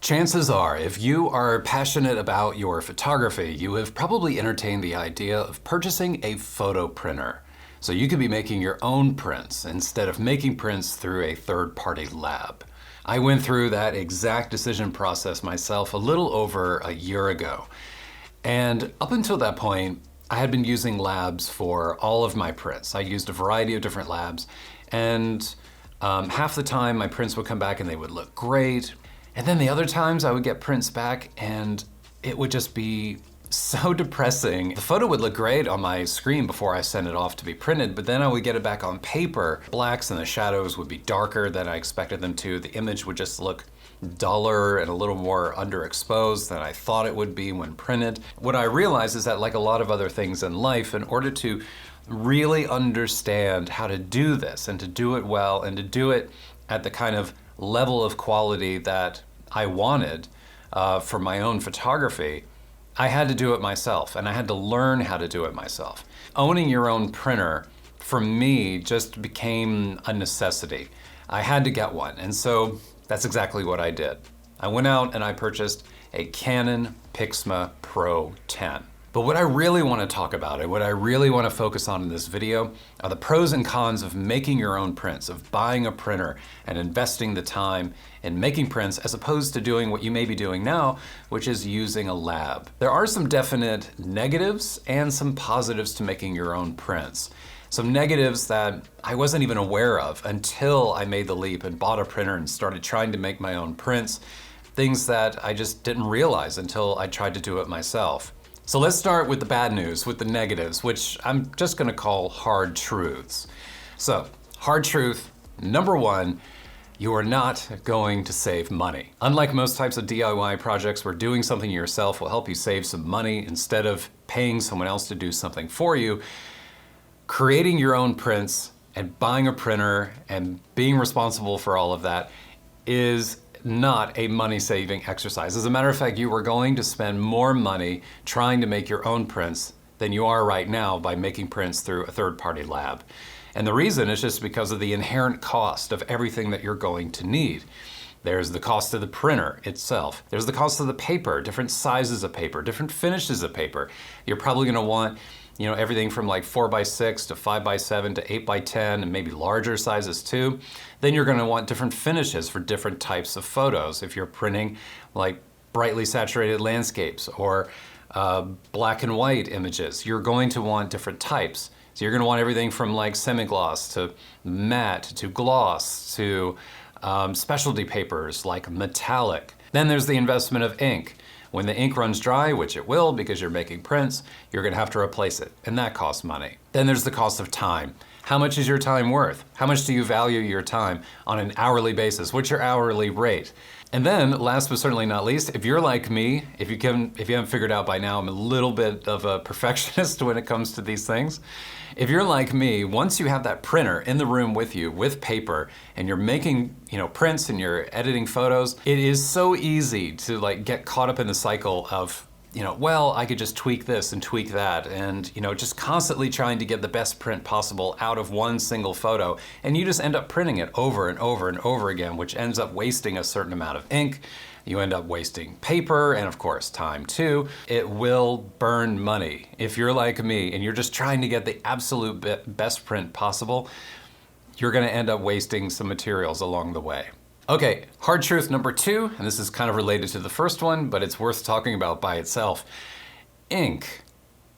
Chances are, if you are passionate about your photography, you have probably entertained the idea of purchasing a photo printer. So you could be making your own prints instead of making prints through a third-party lab. I went through that exact decision process myself a little over a year ago. And up until that point, I had been using labs for all of my prints. I used a variety of different labs, and half the time my prints would come back and they would look great. And then the other times I would get prints back and it would just be so depressing. The photo would look great on my screen before I sent it off to be printed, but then I would get it back on paper. Blacks and the shadows would be darker than I expected them to. The image would just look duller and a little more underexposed than I thought it would be when printed. What I realized is that, like a lot of other things in life, in order to really understand how to do this and to do it well and to do it at the kind of level of quality that I wanted for my own photography, I had to do it myself, and I had to learn how to do it myself. Owning your own printer, for me, just became a necessity. I had to get one, and so that's exactly what I did. I went out and I purchased a Canon Pixma Pro 10. But what I really want to talk about and what I really want to focus on in this video are the pros and cons of making your own prints, of buying a printer and investing the time in making prints as opposed to doing what you may be doing now, which is using a lab. There are some definite negatives and some positives to making your own prints. Some negatives that I wasn't even aware of until I made the leap and bought a printer and started trying to make my own prints. Things that I just didn't realize until I tried to do it myself. So let's start with the bad news, with the negatives, which I'm just gonna call hard truths. So, hard truth, number one, you are not going to save money. Unlike most types of DIY projects where doing something yourself will help you save some money instead of paying someone else to do something for you, creating your own prints and buying a printer and being responsible for all of that is not a money-saving exercise. As a matter of fact, you are going to spend more money trying to make your own prints than you are right now by making prints through a third-party lab. And the reason is just because of the inherent cost of everything that you're going to need. There's the cost of the printer itself. There's the cost of the paper, different sizes of paper, different finishes of paper. You're probably gonna want everything from like 4x6 to 5x7 to 8x10 and maybe larger sizes too. Then you're gonna want different finishes for different types of photos. If you're printing like brightly saturated landscapes or black and white images, you're going to want different types. So you're gonna want everything from like semi-gloss to matte to gloss to specialty papers like metallic. Then there's the investment of ink. When the ink runs dry, which it will because you're making prints, you're gonna have to replace it, and that costs money. Then there's the cost of time. How much is your time worth? How much do you value your time on an hourly basis? What's your hourly rate? And then, last but certainly not least, if you're like me, if you haven't figured out by now, I'm a little bit of a perfectionist when it comes to these things. If you're like me, once you have that printer in the room with you, with paper, and you're making prints and you're editing photos, it is so easy to like get caught up in the cycle of, well, I could just tweak this and tweak that, and just constantly trying to get the best print possible out of one single photo, and you just end up printing it over and over and over again, which ends up wasting a certain amount of ink. You end up wasting paper and of course time too. It will burn money. If you're like me and you're just trying to get the absolute best print possible, you're gonna end up wasting some materials along the way. Okay, hard truth number two, and this is kind of related to the first one, but it's worth talking about by itself. Ink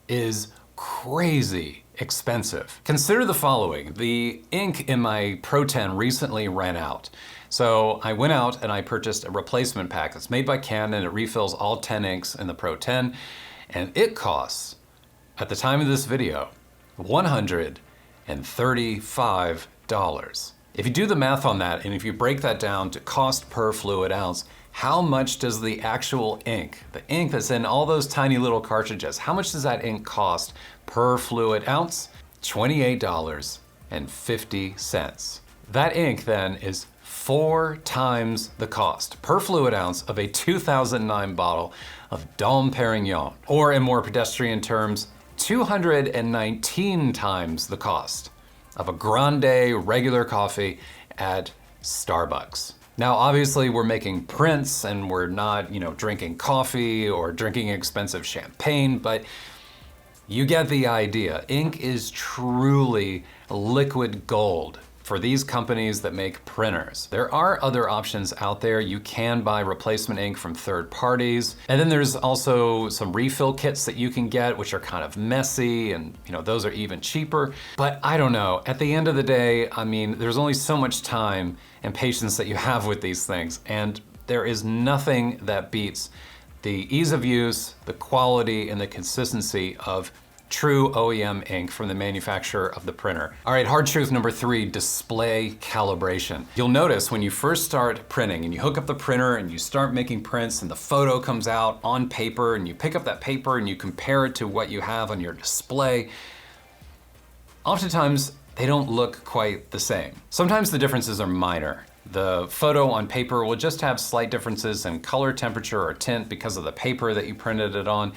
is crazy expensive. Consider the following. The ink in my Pro 10 recently ran out. So I went out and I purchased a replacement pack that's made by Canon. It refills all 10 inks in the Pro 10, and it costs, at the time of this video, $135. If you do the math on that, and if you break that down to cost per fluid ounce, how much does the actual ink, the ink that's in all those tiny little cartridges, how much does that ink cost per fluid ounce? $28.50. That ink then is 4 times the cost per fluid ounce of a 2009 bottle of Dom Perignon, or in more pedestrian terms, 219 times the cost of a grande regular coffee at Starbucks. Now, obviously we're making prints and we're not, drinking coffee or drinking expensive champagne, but you get the idea. Ink is truly liquid gold for these companies that make printers. There are other options out there. You can buy replacement ink from third parties. And then there's also some refill kits that you can get, which are kind of messy, and those are even cheaper. But I don't know, at the end of the day, there's only so much time and patience that you have with these things. And there is nothing that beats the ease of use, the quality, and the consistency of true OEM ink from the manufacturer of the printer. All right, hard truth number 3, display calibration. You'll notice when you first start printing and you hook up the printer and you start making prints and the photo comes out on paper and you pick up that paper and you compare it to what you have on your display, oftentimes they don't look quite the same. Sometimes the differences are minor. The photo on paper will just have slight differences in color, temperature, or tint because of the paper that you printed it on.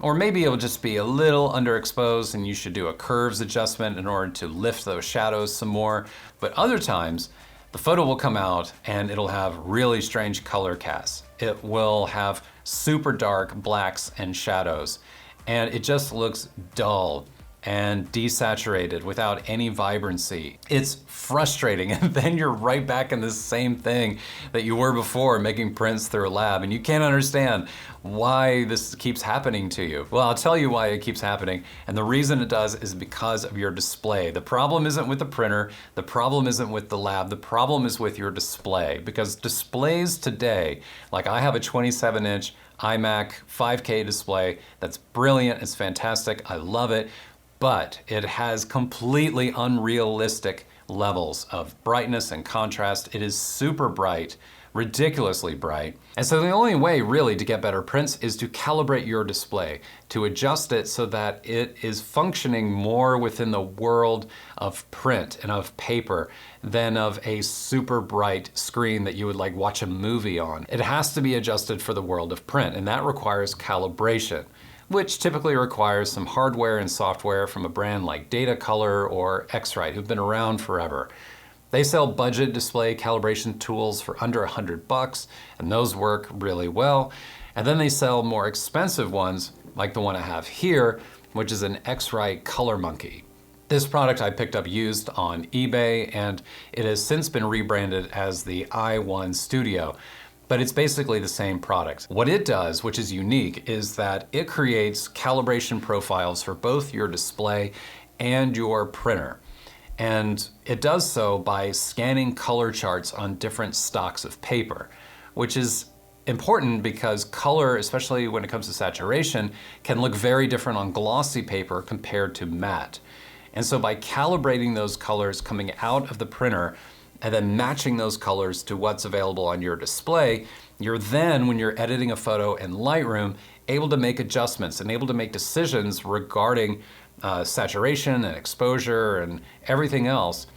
Or maybe it'll just be a little underexposed and you should do a curves adjustment in order to lift those shadows some more. But other times, the photo will come out and it'll have really strange color casts. It will have super dark blacks and shadows, and it just looks dull and desaturated without any vibrancy. It's frustrating, and then you're right back in the same thing that you were before, making prints through a lab, and you can't understand why this keeps happening to you. Well, I'll tell you why it keeps happening, and the reason it does is because of your display. The problem isn't with the printer, the problem isn't with the lab, the problem is with your display, because displays today, like I have a 27-inch iMac 5K display that's brilliant, it's fantastic, I love it, but it has completely unrealistic levels of brightness and contrast. It is super bright, ridiculously bright. And so the only way really to get better prints is to calibrate your display, to adjust it so that it is functioning more within the world of print and of paper than of a super bright screen that you would like watch a movie on. It has to be adjusted for the world of print, and that requires calibration, which typically requires some hardware and software from a brand like Datacolor or X-Rite, who've been around forever. They sell budget display calibration tools for under $100, and those work really well. And then they sell more expensive ones, like the one I have here, which is an X-Rite Color Monkey. This product I picked up used on eBay, and it has since been rebranded as the i1 Studio. But it's basically the same product. What it does, which is unique, is that it creates calibration profiles for both your display and your printer. And it does so by scanning color charts on different stocks of paper, which is important because color, especially when it comes to saturation, can look very different on glossy paper compared to matte. And so by calibrating those colors coming out of the printer, and then matching those colors to what's available on your display, you're then, when you're editing a photo in Lightroom, able to make adjustments and able to make decisions regarding saturation and exposure and everything else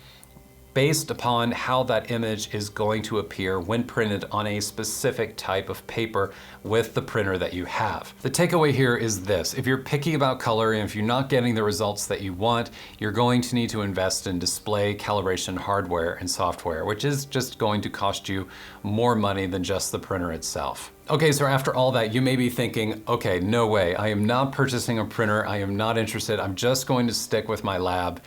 based upon how that image is going to appear when printed on a specific type of paper with the printer that you have. The takeaway here is this: if you're picky about color and if you're not getting the results that you want, you're going to need to invest in display calibration hardware and software, which is just going to cost you more money than just the printer itself. Okay, so after all that, you may be thinking, okay, no way, I am not purchasing a printer, I am not interested, I'm just going to stick with my lab.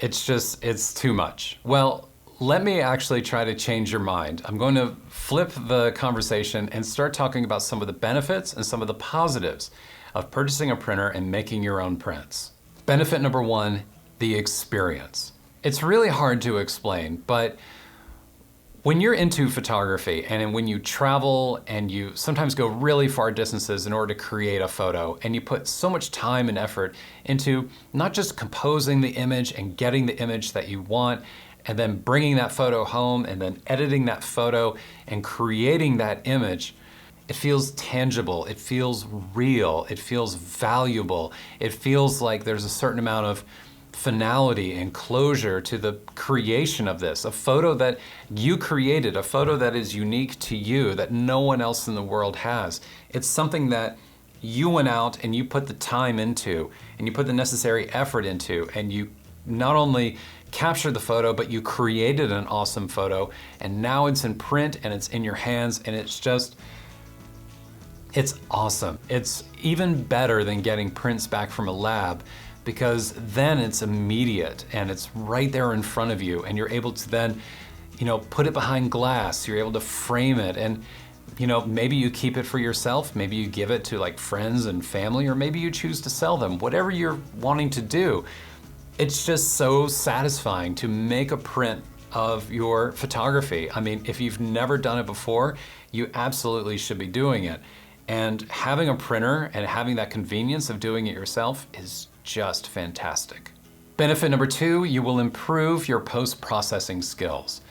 It's too much. Well, let me actually try to change your mind. I'm going to flip the conversation and start talking about some of the benefits and some of the positives of purchasing a printer and making your own prints. Benefit number 1, the experience. It's really hard to explain, but when you're into photography and when you travel and you sometimes go really far distances in order to create a photo, and you put so much time and effort into not just composing the image and getting the image that you want, and then bringing that photo home and then editing that photo and creating that image, it feels tangible, it feels real, it feels valuable, it feels like there's a certain amount of finality and closure to the creation of this, a photo that you created, a photo that is unique to you, that no one else in the world has. It's something that you went out and you put the time into, and you put the necessary effort into, and you not only captured the photo, but you created an awesome photo, and now it's in print and it's in your hands, and it's awesome. It's even better than getting prints back from a lab, because then it's immediate and it's right there in front of you, and you're able to then, put it behind glass, you're able to frame it, and maybe you keep it for yourself, maybe you give it to like friends and family, or maybe you choose to sell them, whatever you're wanting to do. It's just so satisfying to make a print of your photography. I mean, if you've never done it before, you absolutely should be doing it. And having a printer and having that convenience of doing it yourself is just fantastic. Benefit number 2, you will improve your post-processing skills.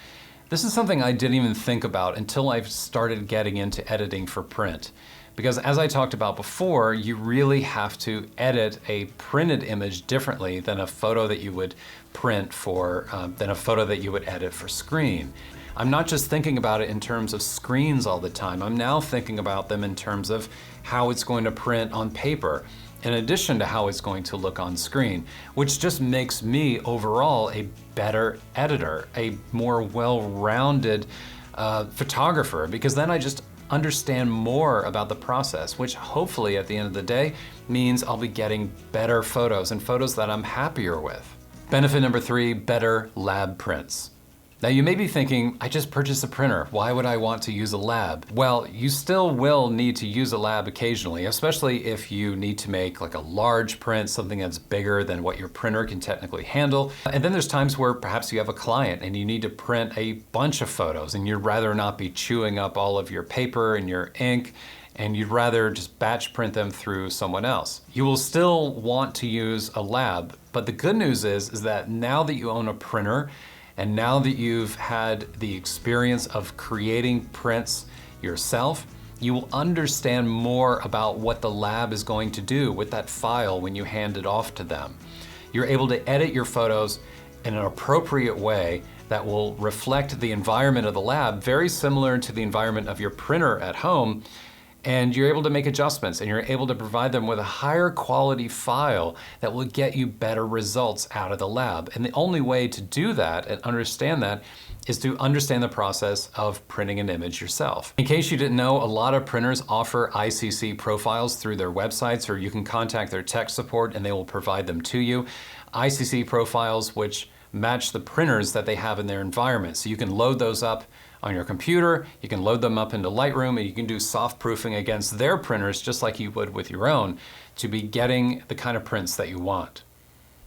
This is something I didn't even think about until I started getting into editing for print. Because as I talked about before, you really have to edit a printed image differently than a photo that you would print for, than a photo that you would edit for screen. I'm not just thinking about it in terms of screens all the time. I'm now thinking about them in terms of how it's going to print on paper, in addition to how it's going to look on screen, which just makes me overall a better editor, a more well-rounded photographer, because then I just understand more about the process, which hopefully at the end of the day means I'll be getting better photos and photos that I'm happier with. Benefit number 3, better lab prints. Now you may be thinking, I just purchased a printer, why would I want to use a lab? Well, you still will need to use a lab occasionally, especially if you need to make like a large print, something that's bigger than what your printer can technically handle. And then there's times where perhaps you have a client and you need to print a bunch of photos, and you'd rather not be chewing up all of your paper and your ink, and you'd rather just batch print them through someone else. You will still want to use a lab, but the good news is that now that you own a printer, and now that you've had the experience of creating prints yourself, you will understand more about what the lab is going to do with that file when you hand it off to them. You're able to edit your photos in an appropriate way that will reflect the environment of the lab, very similar to the environment of your printer at home, and you're able to make adjustments, and you're able to provide them with a higher quality file that will get you better results out of the lab. And the only way to do that and understand that is to understand the process of printing an image yourself. In case you didn't know, a lot of printers offer ICC profiles through their websites, or you can contact their tech support and they will provide them to you. ICC profiles which match the printers that they have in their environment. So you can load those up on your computer, you can load them up into Lightroom, and you can do soft proofing against their printers just like you would with your own to be getting the kind of prints that you want.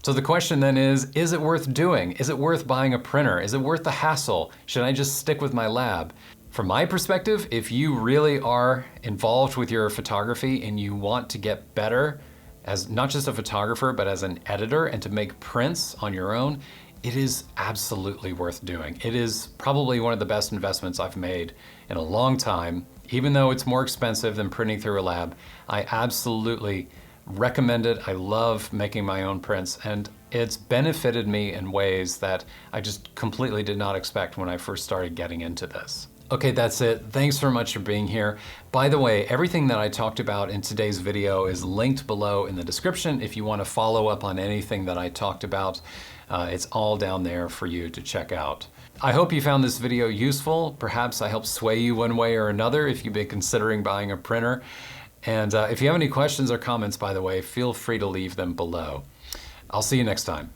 So the question then is it worth doing? Is it worth buying a printer? Is it worth the hassle? Should I just stick with my lab? From my perspective, if you really are involved with your photography and you want to get better as not just a photographer, but as an editor, and to make prints on your own, it is absolutely worth doing. It is probably one of the best investments I've made in a long time. Even though it's more expensive than printing through a lab, I absolutely recommend it. I love making my own prints, and it's benefited me in ways that I just completely did not expect when I first started getting into this. Okay, that's it. Thanks so much for being here. By the way, everything that I talked about in today's video is linked below in the description if you want to follow up on anything that I talked about. It's all down there for you to check out. I hope you found this video useful. Perhaps I helped sway you one way or another if you've been considering buying a printer. And if you have any questions or comments, by the way, feel free to leave them below. I'll see you next time.